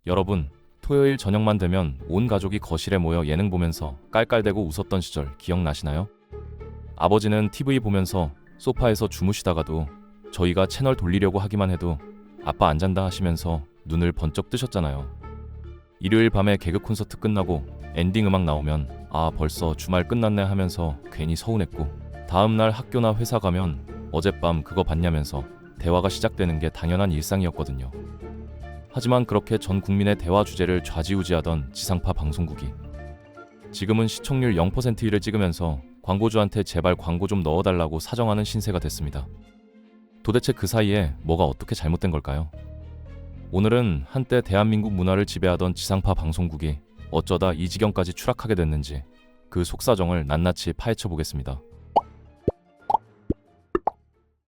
여러분, 토요일 저녁만 되면 온 가족이 거실에 모여 예능 보면서 깔깔대고 웃었던 시절 기억나시나요? 아버지는 TV 보면서 소파에서 주무시다가도 저희가 채널 돌리려고 하기만 해도 아빠 안 잔다 하시면서 눈을 번쩍 뜨셨잖아요. 일요일 밤에 개그 콘서트 끝나고 엔딩 음악 나오면 아 벌써 주말 끝났네 하면서 괜히 서운했고, 다음날 학교나 회사 가면 어젯밤 그거 봤냐면서 대화가 시작되는 게 당연한 일상이었거든요. 하지만 그렇게 전 국민의 대화 주제를 좌지우지하던 지상파 방송국이 지금은 시청률 0%를 찍으면서 광고주한테 제발 광고 좀 넣어달라고 사정하는 신세가 됐습니다. 도대체 그 사이에 뭐가 어떻게 잘못된 걸까요? 오늘은 한때 대한민국 문화를 지배하던 지상파 방송국이 어쩌다 이 지경까지 추락하게 됐는지 그 속사정을 낱낱이 파헤쳐 보겠습니다.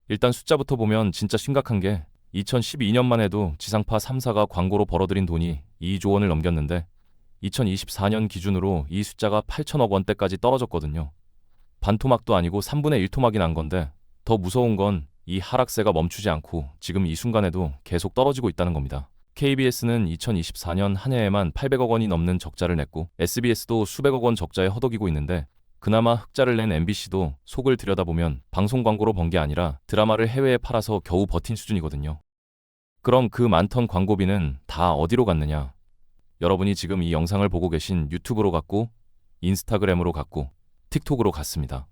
일단 숫자부터 보면 진짜 심각한 게 2012년만 해도 지상파 3사가 광고로 벌어들인 돈이 2조 원을 넘겼는데 2024년 기준으로 이 숫자가 8천억 원대까지 떨어졌거든요. 반토막도 아니고 3분의 1토막이 난 건데, 더 무서운 건 이 하락세가 멈추지 않고 지금 이 순간에도 계속 떨어지고 있다는 겁니다. KBS는 2024년 한 해에만 800억 원이 넘는 적자를 냈고 SBS도 수백억 원 적자에 허덕이고 있는데, 그나마 흑자를 낸 MBC도 속을 들여다보면 방송 광고로 번 게 아니라 드라마를 해외에 팔아서 겨우 버틴 수준이거든요. 그럼 그 많던 광고비는 다 어디로 갔느냐? 여러분이 지금 이 영상을 보고 계신 유튜브로 갔고, 인스타그램으로 갔고, 틱톡으로 갔습니다.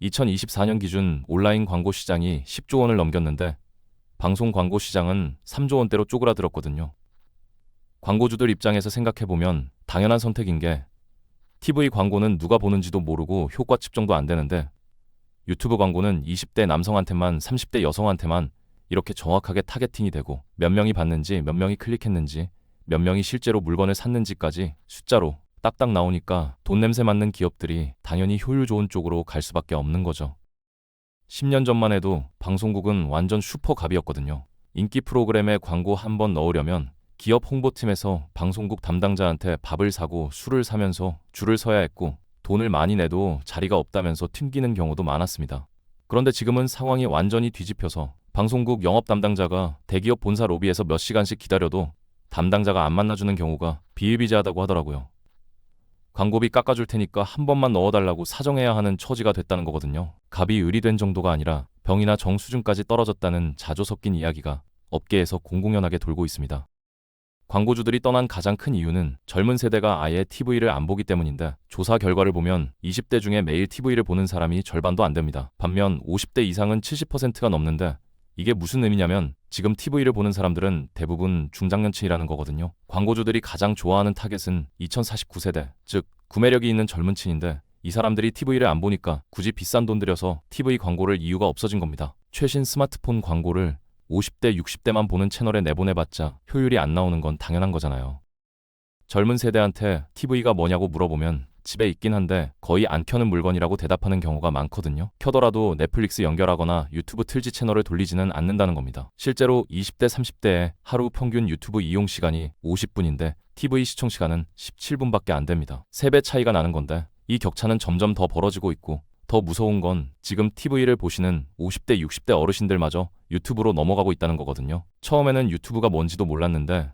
2024년 기준 온라인 광고 시장이 10조 원을 넘겼는데 방송 광고 시장은 3조 원대로 쪼그라들었거든요. 광고주들 입장에서 생각해보면 당연한 선택인 게, TV 광고는 누가 보는지도 모르고 효과 측정도 안 되는데 유튜브 광고는 20대 남성한테만 30대 여성한테만 이렇게 정확하게 타겟팅이 되고 몇 명이 봤는지, 몇 명이 클릭했는지, 몇 명이 실제로 물건을 샀는지까지 숫자로 딱딱 나오니까 돈 냄새 맡는 기업들이 당연히 효율 좋은 쪽으로 갈 수밖에 없는 거죠. 10년 전만 해도 방송국은 완전 슈퍼갑이었거든요. 인기 프로그램에 광고 한 번 넣으려면 기업 홍보팀에서 방송국 담당자한테 밥을 사고 술을 사면서 줄을 서야 했고, 돈을 많이 내도 자리가 없다면서 튕기는 경우도 많았습니다. 그런데 지금은 상황이 완전히 뒤집혀서 방송국 영업 담당자가 대기업 본사 로비에서 몇 시간씩 기다려도 담당자가 안 만나주는 경우가 비일비재하다고 하더라고요. 광고비 깎아줄 테니까 한 번만 넣어달라고 사정해야 하는 처지가 됐다는 거거든요. 갑이 을이 된 정도가 아니라 병이나 정 수준까지 떨어졌다는 자조 섞인 이야기가 업계에서 공공연하게 돌고 있습니다. 광고주들이 떠난 가장 큰 이유는 젊은 세대가 아예 TV를 안 보기 때문인데, 조사 결과를 보면 20대 중에 매일 TV를 보는 사람이 절반도 안 됩니다. 반면 50대 이상은 70%가 넘는데, 이게 무슨 의미냐면 지금 TV를 보는 사람들은 대부분 중장년층이라는 거거든요. 광고주들이 가장 좋아하는 타겟은 2049세대, 즉 구매력이 있는 젊은 층인데, 이 사람들이 TV를 안 보니까 굳이 비싼 돈 들여서 TV 광고를 이유가 없어진 겁니다. 최신 스마트폰 광고를 50대, 60대만 보는 채널에 내보내봤자 효율이 안 나오는 건 당연한 거잖아요. 젊은 세대한테 TV가 뭐냐고 물어보면 집에 있긴 한데 거의 안 켜는 물건이라고 대답하는 경우가 많거든요. 켜더라도 넷플릭스 연결하거나 유튜브 틀지 채널을 돌리지는 않는다는 겁니다. 실제로 20대, 30대의 하루 평균 유튜브 이용 시간이 50분인데 TV 시청 시간은 17분밖에 안 됩니다. 3배 차이가 나는 건데, 이 격차는 점점 더 벌어지고 있고, 더 무서운 건 지금 TV를 보시는 50대, 60대 어르신들마저 유튜브로 넘어가고 있다는 거거든요. 처음에는 유튜브가 뭔지도 몰랐는데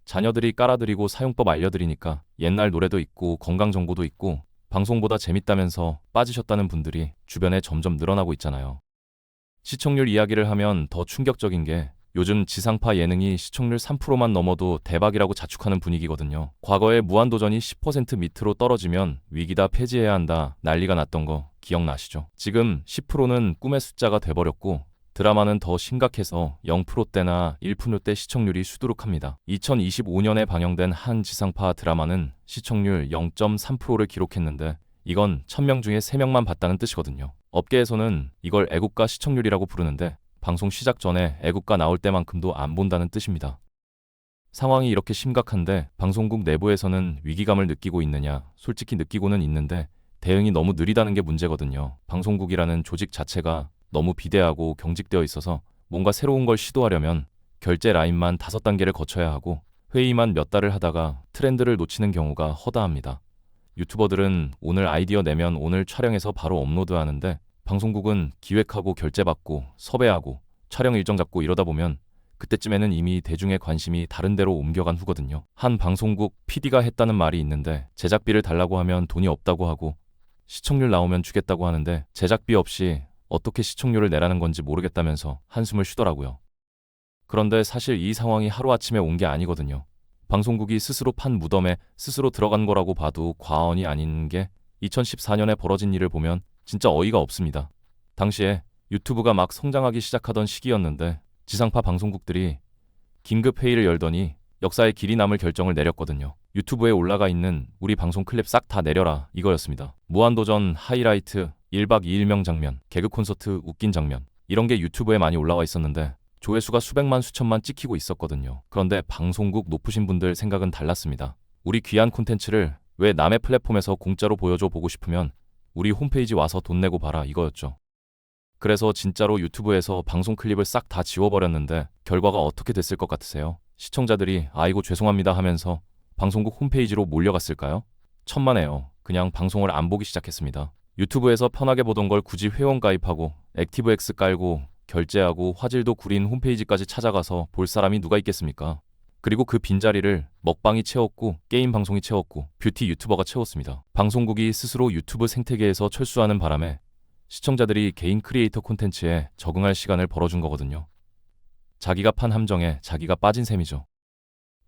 자녀들이 깔아드리고 사용법 알려드리니까 옛날 노래도 있고 건강 정보도 있고 방송보다 재밌다면서 빠지셨다는 분들이 주변에 점점 늘어나고 있잖아요. 시청률 이야기를 하면 더 충격적인 게, 요즘 지상파 예능이 시청률 3%만 넘어도 대박이라고 자축하는 분위기거든요. 과거에 무한도전이 10% 밑으로 떨어지면 위기다, 폐지해야 한다 난리가 났던 거 기억나시죠? 지금 10%는 꿈의 숫자가 돼버렸고, 드라마는 더 심각해서 0%대나 1%대 시청률이 수두룩합니다. 2025년에 방영된 한 지상파 드라마는 시청률 0.3%를 기록했는데 이건 1000명 중에 3명만 봤다는 뜻이거든요. 업계에서는 이걸 애국가 시청률이라고 부르는데, 방송 시작 전에 애국가 나올 때만큼도 안 본다는 뜻입니다. 상황이 이렇게 심각한데 방송국 내부에서는 위기감을 느끼고 있느냐? 솔직히 느끼고는 있는데 대응이 너무 느리다는 게 문제거든요. 방송국이라는 조직 자체가 너무 비대하고 경직되어 있어서 뭔가 새로운 걸 시도하려면 결제 라인만 5단계를 거쳐야 하고 회의만 몇 달을 하다가 트렌드를 놓치는 경우가 허다합니다. 유튜버들은 오늘 아이디어 내면 오늘 촬영해서 바로 업로드하는데, 방송국은 기획하고 결제받고 섭외하고 촬영 일정 잡고 이러다 보면 그때쯤에는 이미 대중의 관심이 다른 데로 옮겨간 후거든요. 한 방송국 PD가 했다는 말이 있는데 제작비를 달라고 하면 돈이 없다고 하고 시청률 나오면 주겠다고 하는데 제작비 없이 어떻게 시청률을 내라는 건지 모르겠다면서 한숨을 쉬더라고요. 그런데 사실 이 상황이 하루아침에 온 게 아니거든요. 방송국이 스스로 판 무덤에 스스로 들어간 거라고 봐도 과언이 아닌 게 2014년에 벌어진 일을 보면 진짜 어이가 없습니다. 당시에 유튜브가 막 성장하기 시작하던 시기였는데 지상파 방송국들이 긴급 회의를 열더니 역사에 길이 남을 결정을 내렸거든요. 유튜브에 올라가 있는 우리 방송 클립 싹 다 내려라 이거였습니다. 무한도전 하이라이트, 1박 2일명 장면, 개그 콘서트 웃긴 장면 이런 게 유튜브에 많이 올라와 있었는데 조회수가 수백만 수천만 찍히고 있었거든요. 그런데 방송국 높으신 분들 생각은 달랐습니다. 우리 귀한 콘텐츠를 왜 남의 플랫폼에서 공짜로 보여줘 보고 싶으면 우리 홈페이지 와서 돈 내고 봐라 이거였죠. 그래서 진짜로 유튜브에서 방송 클립을 싹 다 지워버렸는데 결과가 어떻게 됐을 것 같으세요? 시청자들이 아이고 죄송합니다 하면서 방송국 홈페이지로 몰려갔을까요? 천만에요. 그냥 방송을 안 보기 시작했습니다. 유튜브에서 편하게 보던 걸 굳이 회원 가입하고 액티브엑스 깔고 결제하고 화질도 구린 홈페이지까지 찾아가서 볼 사람이 누가 있겠습니까? 그리고 그 빈자리를 먹방이 채웠고 게임 방송이 채웠고 뷰티 유튜버가 채웠습니다. 방송국이 스스로 유튜브 생태계에서 철수하는 바람에 시청자들이 개인 크리에이터 콘텐츠에 적응할 시간을 벌어준 거거든요. 자기가 판 함정에 자기가 빠진 셈이죠.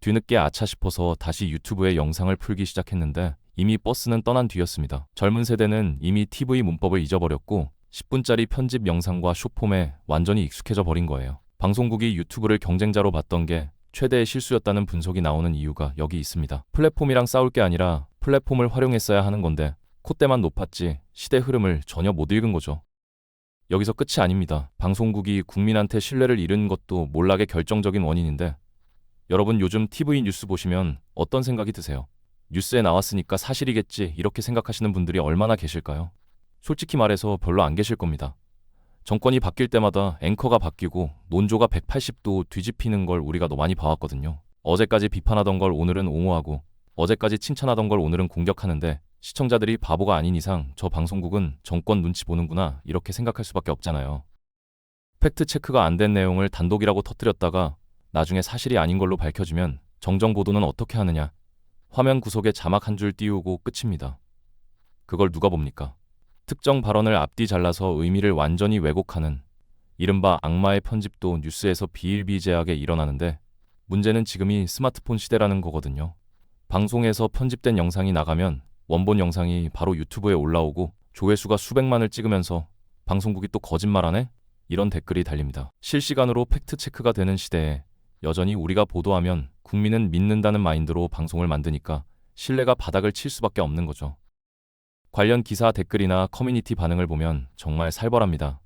뒤늦게 아차 싶어서 다시 유튜브에 영상을 풀기 시작했는데 이미 버스는 떠난 뒤였습니다. 젊은 세대는 이미 TV 문법을 잊어버렸고 10분짜리 편집 영상과 숏폼에 완전히 익숙해져 버린 거예요. 방송국이 유튜브를 경쟁자로 봤던 게 최대의 실수였다는 분석이 나오는 이유가 여기 있습니다. 플랫폼이랑 싸울 게 아니라 플랫폼을 활용했어야 하는 건데 콧대만 높았지 시대 흐름을 전혀 못 읽은 거죠. 여기서 끝이 아닙니다. 방송국이 국민한테 신뢰를 잃은 것도 몰락의 결정적인 원인인데 여러분 요즘 TV 뉴스 보시면 어떤 생각이 드세요? 뉴스에 나왔으니까 사실이겠지 이렇게 생각하시는 분들이 얼마나 계실까요? 솔직히 말해서 별로 안 계실 겁니다. 정권이 바뀔 때마다 앵커가 바뀌고 논조가 180도 뒤집히는 걸 우리가 너무 많이 봐왔거든요. 어제까지 비판하던 걸 오늘은 옹호하고 어제까지 칭찬하던 걸 오늘은 공격하는데 시청자들이 바보가 아닌 이상 저 방송국은 정권 눈치 보는구나 이렇게 생각할 수밖에 없잖아요. 팩트체크가 안 된 내용을 단독이라고 터뜨렸다가 나중에 사실이 아닌 걸로 밝혀지면 정정보도는 어떻게 하느냐. 화면 구석에 자막 한 줄 띄우고 끝입니다. 그걸 누가 봅니까? 특정 발언을 앞뒤 잘라서 의미를 완전히 왜곡하는 이른바 악마의 편집도 뉴스에서 비일비재하게 일어나는데 문제는 지금이 스마트폰 시대라는 거거든요. 방송에서 편집된 영상이 나가면 원본 영상이 바로 유튜브에 올라오고 조회수가 수백만을 찍으면서 방송국이 또 거짓말하네? 이런 댓글이 달립니다. 실시간으로 팩트체크가 되는 시대에 여전히 우리가 보도하면 국민은 믿는다는 마인드로 방송을 만드니까 신뢰가 바닥을 칠 수밖에 없는 거죠. 관련 기사 댓글이나 커뮤니티 반응을 보면 정말 살벌합니다.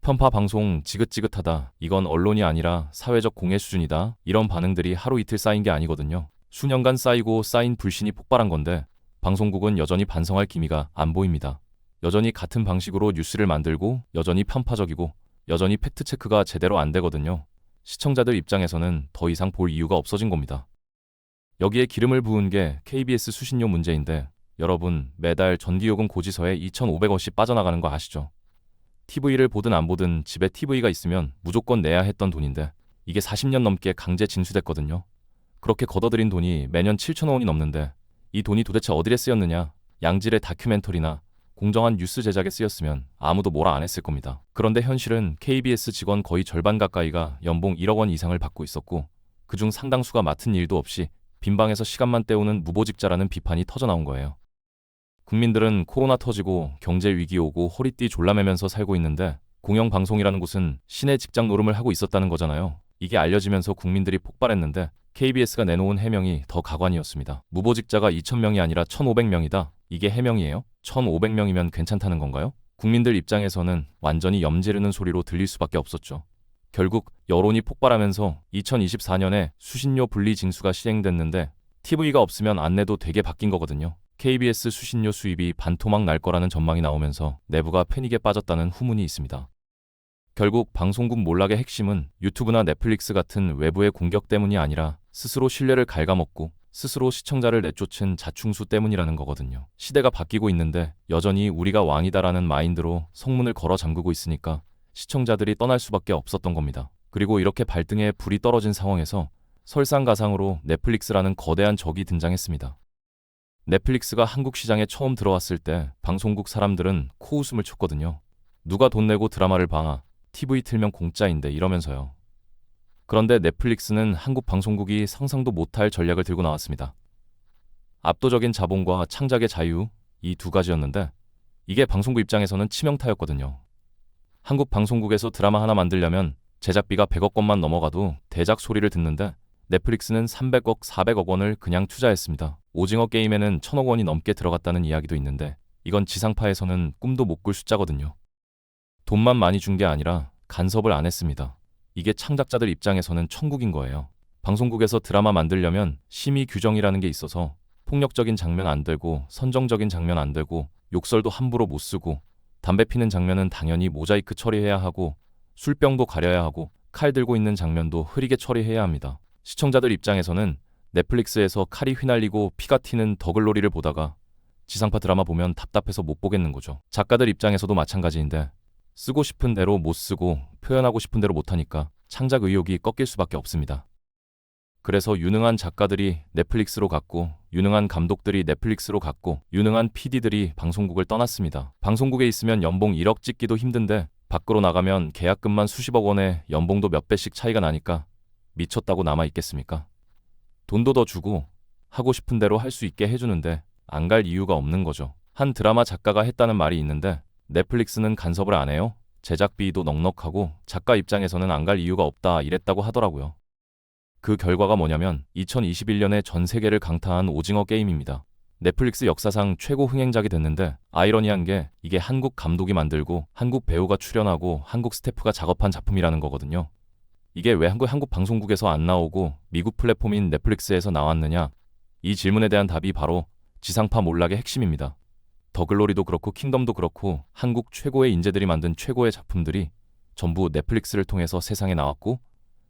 편파 방송 지긋지긋하다. 이건 언론이 아니라 사회적 공해 수준이다. 이런 반응들이 하루 이틀 쌓인 게 아니거든요. 수년간 쌓이고 쌓인 불신이 폭발한 건데 방송국은 여전히 반성할 기미가 안 보입니다. 여전히 같은 방식으로 뉴스를 만들고 여전히 편파적이고 여전히 팩트체크가 제대로 안 되거든요. 시청자들 입장에서는 더 이상 볼 이유가 없어진 겁니다. 여기에 기름을 부은 게 KBS 수신료 문제인데 여러분 매달 전기요금 고지서에 2,500원씩 빠져나가는 거 아시죠? TV를 보든 안 보든 집에 TV가 있으면 무조건 내야 했던 돈인데 이게 40년 넘게 강제 징수됐거든요. 그렇게 걷어들인 돈이 매년 7,000원이 넘는데 이 돈이 도대체 어디에 쓰였느냐? 양질의 다큐멘터리나 공정한 뉴스 제작에 쓰였으면 아무도 뭐라 안 했을 겁니다. 그런데 현실은 KBS 직원 거의 절반 가까이가 연봉 1억 원 이상을 받고 있었고 그중 상당수가 맡은 일도 없이 빈방에서 시간만 때우는 무보직자라는 비판이 터져나온 거예요. 국민들은 코로나 터지고 경제 위기 오고 허리띠 졸라매면서 살고 있는데 공영방송이라는 곳은 신의 직장 노름을 하고 있었다는 거잖아요. 이게 알려지면서 국민들이 폭발했는데 KBS가 내놓은 해명이 더 가관이었습니다. 무보직자가 2,000명이 아니라 1,500명이다. 이게 해명이에요? 1,500명이면 괜찮다는 건가요? 국민들 입장에서는 완전히 염지르는 소리로 들릴 수밖에 없었죠. 결국 여론이 폭발하면서 2024년에 수신료 분리 징수가 시행됐는데 TV가 없으면 안내도 되게 바뀐 거거든요. KBS 수신료 수입이 반토막 날 거라는 전망이 나오면서 내부가 패닉에 빠졌다는 후문이 있습니다. 결국 방송국 몰락의 핵심은 유튜브나 넷플릭스 같은 외부의 공격 때문이 아니라 스스로 신뢰를 갉아먹고 스스로 시청자를 내쫓은 자충수 때문이라는 거거든요. 시대가 바뀌고 있는데 여전히 우리가 왕이다라는 마인드로 성문을 걸어 잠그고 있으니까 시청자들이 떠날 수밖에 없었던 겁니다. 그리고 이렇게 발등에 불이 떨어진 상황에서 설상가상으로 넷플릭스라는 거대한 적이 등장했습니다. 넷플릭스가 한국 시장에 처음 들어왔을 때 방송국 사람들은 코웃음을 쳤거든요. 누가 돈 내고 드라마를 봐. TV 틀면 공짜인데 이러면서요. 그런데 넷플릭스는 한국 방송국이 상상도 못할 전략을 들고 나왔습니다. 압도적인 자본과 창작의 자유, 이 두 가지였는데 이게 방송국 입장에서는 치명타였거든요. 한국 방송국에서 드라마 하나 만들려면 제작비가 100억 원만 넘어가도 대작 소리를 듣는데 넷플릭스는 300억, 400억 원을 그냥 투자했습니다. 오징어 게임에는 1000억 원이 넘게 들어갔다는 이야기도 있는데 이건 지상파에서는 꿈도 못 꿀 숫자거든요. 돈만 많이 준 게 아니라 간섭을 안 했습니다. 이게 창작자들 입장에서는 천국인 거예요. 방송국에서 드라마 만들려면 심의 규정이라는 게 있어서 폭력적인 장면 안 되고 선정적인 장면 안 되고 욕설도 함부로 못 쓰고 담배 피는 장면은 당연히 모자이크 처리해야 하고 술병도 가려야 하고 칼 들고 있는 장면도 흐리게 처리해야 합니다. 시청자들 입장에서는 넷플릭스에서 칼이 휘날리고 피가 튀는 더글로리를 보다가 지상파 드라마 보면 답답해서 못 보겠는 거죠. 작가들 입장에서도 마찬가지인데 쓰고 싶은 대로 못 쓰고 표현하고 싶은 대로 못하니까 창작 의욕이 꺾일 수밖에 없습니다. 그래서 유능한 작가들이 넷플릭스로 갔고 유능한 감독들이 넷플릭스로 갔고 유능한 PD들이 방송국을 떠났습니다. 방송국에 있으면 연봉 1억 찍기도 힘든데 밖으로 나가면 계약금만 수십억 원에 연봉도 몇 배씩 차이가 나니까 미쳤다고 남아있겠습니까? 돈도 더 주고 하고 싶은 대로 할 수 있게 해주는데 안 갈 이유가 없는 거죠. 한 드라마 작가가 했다는 말이 있는데 넷플릭스는 간섭을 안 해요? 제작비도 넉넉하고 작가 입장에서는 안 갈 이유가 없다 이랬다고 하더라고요. 그 결과가 뭐냐면 2021년에 전 세계를 강타한 오징어 게임입니다. 넷플릭스 역사상 최고 흥행작이 됐는데 아이러니한 게 이게 한국 감독이 만들고 한국 배우가 출연하고 한국 스태프가 작업한 작품이라는 거거든요. 이게 왜 한국 방송국에서 안 나오고 미국 플랫폼인 넷플릭스에서 나왔느냐? 이 질문에 대한 답이 바로 지상파 몰락의 핵심입니다. 더글로리도 그렇고 킹덤도 그렇고 한국 최고의 인재들이 만든 최고의 작품들이 전부 넷플릭스를 통해서 세상에 나왔고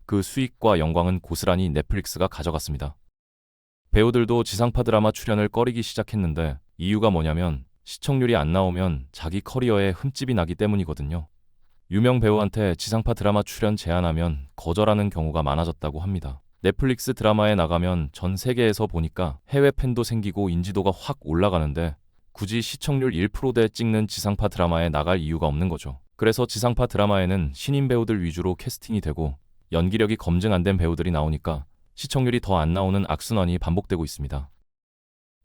그 수익과 영광은 고스란히 넷플릭스가 가져갔습니다. 배우들도 지상파 드라마 출연을 꺼리기 시작했는데 이유가 뭐냐면 시청률이 안 나오면 자기 커리어에 흠집이 나기 때문이거든요. 유명 배우한테 지상파 드라마 출연 제안하면 거절하는 경우가 많아졌다고 합니다. 넷플릭스 드라마에 나가면 전 세계에서 보니까 해외 팬도 생기고 인지도가 확 올라가는데 굳이 시청률 1%대 찍는 지상파 드라마에 나갈 이유가 없는 거죠. 그래서 지상파 드라마에는 신인 배우들 위주로 캐스팅이 되고 연기력이 검증 안 된 배우들이 나오니까 시청률이 더 안 나오는 악순환이 반복되고 있습니다.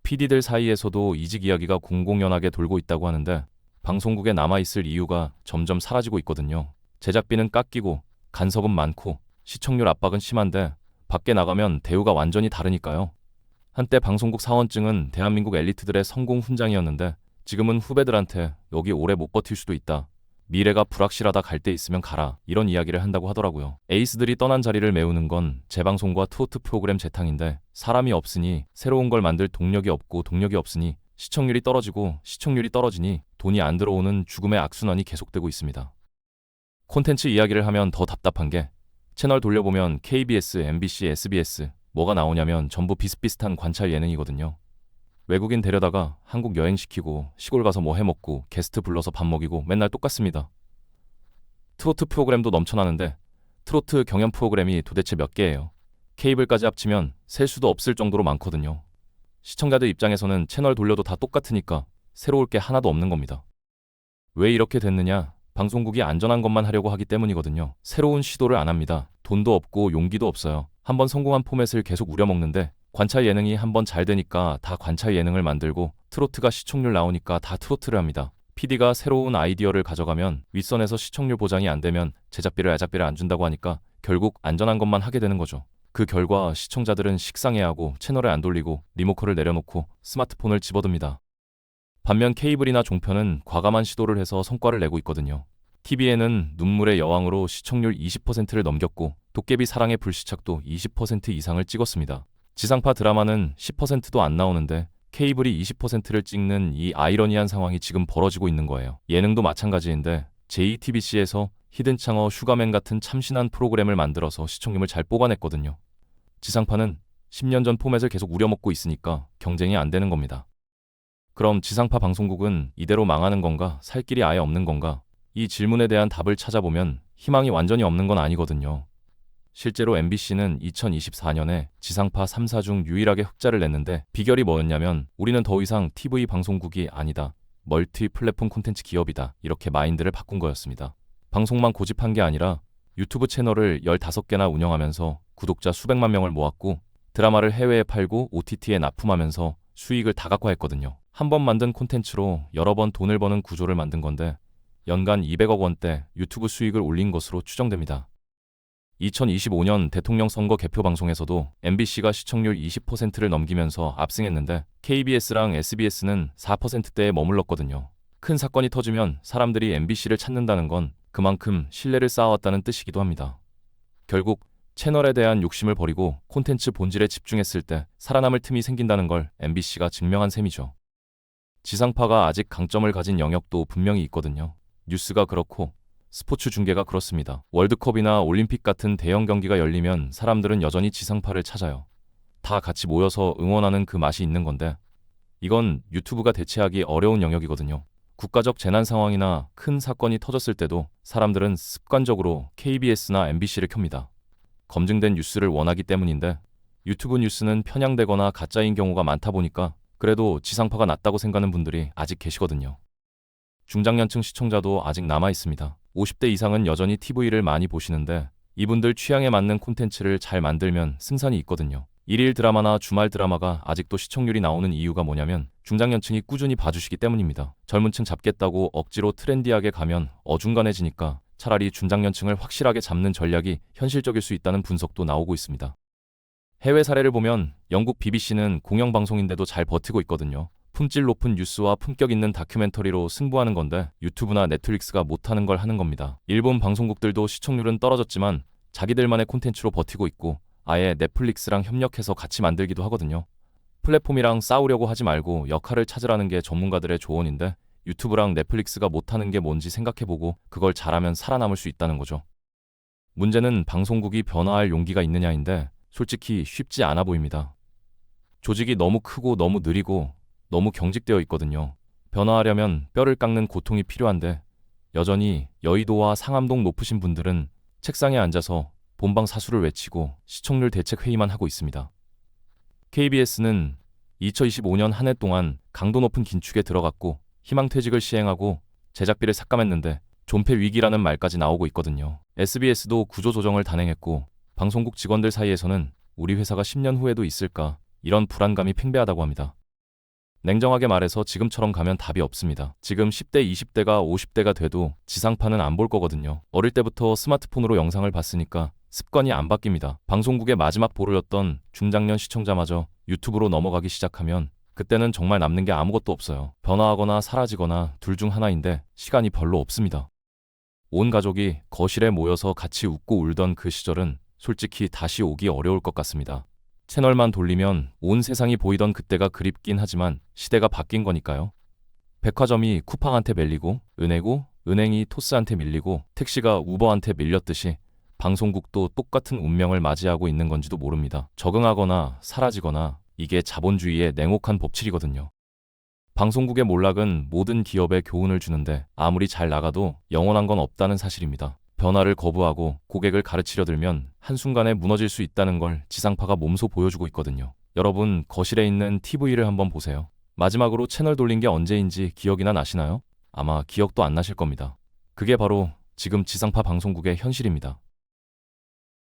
PD들 사이에서도 이직 이야기가 공공연하게 돌고 있다고 하는데 방송국에 남아있을 이유가 점점 사라지고 있거든요. 제작비는 깎이고 간섭은 많고 시청률 압박은 심한데 밖에 나가면 대우가 완전히 다르니까요. 한때 방송국 사원증은 대한민국 엘리트들의 성공 훈장이었는데 지금은 후배들한테 여기 오래 못 버틸 수도 있다. 미래가 불확실하다 갈 때 있으면 가라. 이런 이야기를 한다고 하더라고요. 에이스들이 떠난 자리를 메우는 건 재방송과 트로트 프로그램 재탕인데 사람이 없으니 새로운 걸 만들 동력이 없고 동력이 없으니 시청률이 떨어지고 시청률이 떨어지니 돈이 안 들어오는 죽음의 악순환이 계속되고 있습니다. 콘텐츠 이야기를 하면 더 답답한 게 채널 돌려보면 KBS, MBC, SBS 뭐가 나오냐면 전부 비슷비슷한 관찰 예능이거든요. 외국인 데려다가 한국 여행시키고 시골 가서 뭐 해먹고 게스트 불러서 밥 먹이고 맨날 똑같습니다. 트로트 프로그램도 넘쳐나는데 트로트 경연 프로그램이 도대체 몇 개예요? 케이블까지 합치면 셀 수도 없을 정도로 많거든요. 시청자들 입장에서는 채널 돌려도 다 똑같으니까 새로울 게 하나도 없는 겁니다. 왜 이렇게 됐느냐? 방송국이 안전한 것만 하려고 하기 때문이거든요. 새로운 시도를 안 합니다. 돈도 없고 용기도 없어요. 한번 성공한 포맷을 계속 우려먹는데 관찰 예능이 한번 잘 되니까 다 관찰 예능을 만들고 트로트가 시청률 나오니까 다 트로트를 합니다. PD가 새로운 아이디어를 가져가면 윗선에서 시청률 보장이 안 되면 제작비를 안 준다고 하니까 결국 안전한 것만 하게 되는 거죠. 그 결과 시청자들은 식상해하고 채널을 안 돌리고 리모컨을 내려놓고 스마트폰을 집어듭니다. 반면 케이블이나 종편은 과감한 시도를 해서 성과를 내고 있거든요. TVN은 눈물의 여왕으로 시청률 20%를 넘겼고 도깨비 사랑의 불시착도 20% 이상을 찍었습니다. 지상파 드라마는 10%도 안 나오는데 케이블이 20%를 찍는 이 아이러니한 상황이 지금 벌어지고 있는 거예요. 예능도 마찬가지인데 JTBC에서 히든창어, 슈가맨 같은 참신한 프로그램을 만들어서 시청률을 잘 뽑아냈거든요. 지상파는 10년 전 포맷을 계속 우려먹고 있으니까 경쟁이 안 되는 겁니다. 그럼 지상파 방송국은 이대로 망하는 건가? 살 길이 아예 없는 건가? 이 질문에 대한 답을 찾아보면 희망이 완전히 없는 건 아니거든요. 실제로 MBC는 2024년에 지상파 3사 중 유일하게 흑자를 냈는데 비결이 뭐였냐면 우리는 더 이상 TV 방송국이 아니다. 멀티 플랫폼 콘텐츠 기업이다. 이렇게 마인드를 바꾼 거였습니다. 방송만 고집한 게 아니라 유튜브 채널을 15개나 운영하면서 구독자 수백만 명을 모았고 드라마를 해외에 팔고 OTT에 납품하면서 수익을 다각화했거든요. 한 번 만든 콘텐츠로 여러 번 돈을 버는 구조를 만든 건데 연간 200억 원대 유튜브 수익을 올린 것으로 추정됩니다. 2025년 대통령 선거 개표 방송에서도 MBC가 시청률 20%를 넘기면서 압승했는데 KBS랑 SBS는 4%대에 머물렀거든요. 큰 사건이 터지면 사람들이 MBC를 찾는다는 건 그만큼 신뢰를 쌓아왔다는 뜻이기도 합니다. 결국 채널에 대한 욕심을 버리고 콘텐츠 본질에 집중했을 때 살아남을 틈이 생긴다는 걸 MBC가 증명한 셈이죠. 지상파가 아직 강점을 가진 영역도 분명히 있거든요. 뉴스가 그렇고 스포츠 중계가 그렇습니다. 월드컵이나 올림픽 같은 대형 경기가 열리면 사람들은 여전히 지상파를 찾아요. 다 같이 모여서 응원하는 그 맛이 있는 건데 이건 유튜브가 대체하기 어려운 영역이거든요. 국가적 재난 상황이나 큰 사건이 터졌을 때도 사람들은 습관적으로 KBS나 MBC를 켭니다. 검증된 뉴스를 원하기 때문인데 유튜브 뉴스는 편향되거나 가짜인 경우가 많다 보니까 그래도 지상파가 낫다고 생각하는 분들이 아직 계시거든요. 중장년층 시청자도 아직 남아 있습니다. 50대 이상은 여전히 TV를 많이 보시는데 이분들 취향에 맞는 콘텐츠를 잘 만들면 승산이 있거든요. 일일 드라마나 주말 드라마가 아직도 시청률이 나오는 이유가 뭐냐면 중장년층이 꾸준히 봐주시기 때문입니다. 젊은 층 잡겠다고 억지로 트렌디하게 가면 어중간해지니까 차라리 중장년층을 확실하게 잡는 전략이 현실적일 수 있다는 분석도 나오고 있습니다. 해외 사례를 보면 영국 BBC는 공영방송인데도 잘 버티고 있거든요. 품질 높은 뉴스와 품격 있는 다큐멘터리로 승부하는 건데 유튜브나 넷플릭스가 못하는 걸 하는 겁니다. 일본 방송국들도 시청률은 떨어졌지만 자기들만의 콘텐츠로 버티고 있고 아예 넷플릭스랑 협력해서 같이 만들기도 하거든요. 플랫폼이랑 싸우려고 하지 말고 역할을 찾으라는 게 전문가들의 조언인데 유튜브랑 넷플릭스가 못하는 게 뭔지 생각해보고 그걸 잘하면 살아남을 수 있다는 거죠. 문제는 방송국이 변화할 용기가 있느냐인데 솔직히 쉽지 않아 보입니다. 조직이 너무 크고 너무 느리고 너무 경직되어 있거든요. 변화하려면 뼈를 깎는 고통이 필요한데 여전히 여의도와 상암동 높으신 분들은 책상에 앉아서 본방 사수를 외치고 시청률 대책 회의만 하고 있습니다. KBS는 2025년 한 해 동안 강도 높은 긴축에 들어갔고 희망퇴직을 시행하고 제작비를 삭감했는데 존폐 위기라는 말까지 나오고 있거든요. SBS도 구조조정을 단행했고 방송국 직원들 사이에서는 우리 회사가 10년 후에도 있을까 이런 불안감이 팽배하다고 합니다. 냉정하게 말해서 지금처럼 가면 답이 없습니다. 지금 10대, 20대가 50대가 돼도 지상파는 안 볼 거거든요. 어릴 때부터 스마트폰으로 영상을 봤으니까 습관이 안 바뀝니다. 방송국의 마지막 보루였던 중장년 시청자마저 유튜브로 넘어가기 시작하면 그때는 정말 남는 게 아무것도 없어요. 변화하거나 사라지거나 둘 중 하나인데 시간이 별로 없습니다. 온 가족이 거실에 모여서 같이 웃고 울던 그 시절은 솔직히 다시 오기 어려울 것 같습니다. 채널만 돌리면 온 세상이 보이던 그때가 그립긴 하지만 시대가 바뀐 거니까요. 백화점이 쿠팡한테 밀리고 은행이 토스한테 밀리고 택시가 우버한테 밀렸듯이 방송국도 똑같은 운명을 맞이하고 있는 건지도 모릅니다. 적응하거나 사라지거나 이게 자본주의의 냉혹한 법칙이거든요. 방송국의 몰락은 모든 기업에 교훈을 주는데 아무리 잘 나가도 영원한 건 없다는 사실입니다. 변화를 거부하고 고객을 가르치려 들면 한순간에 무너질 수 있다는 걸 지상파가 몸소 보여주고 있거든요. 여러분 거실에 있는 TV를 한번 보세요. 마지막으로 채널 돌린 게 언제인지 기억이나 나시나요? 아마 기억도 안 나실 겁니다. 그게 바로 지금 지상파 방송국의 현실입니다.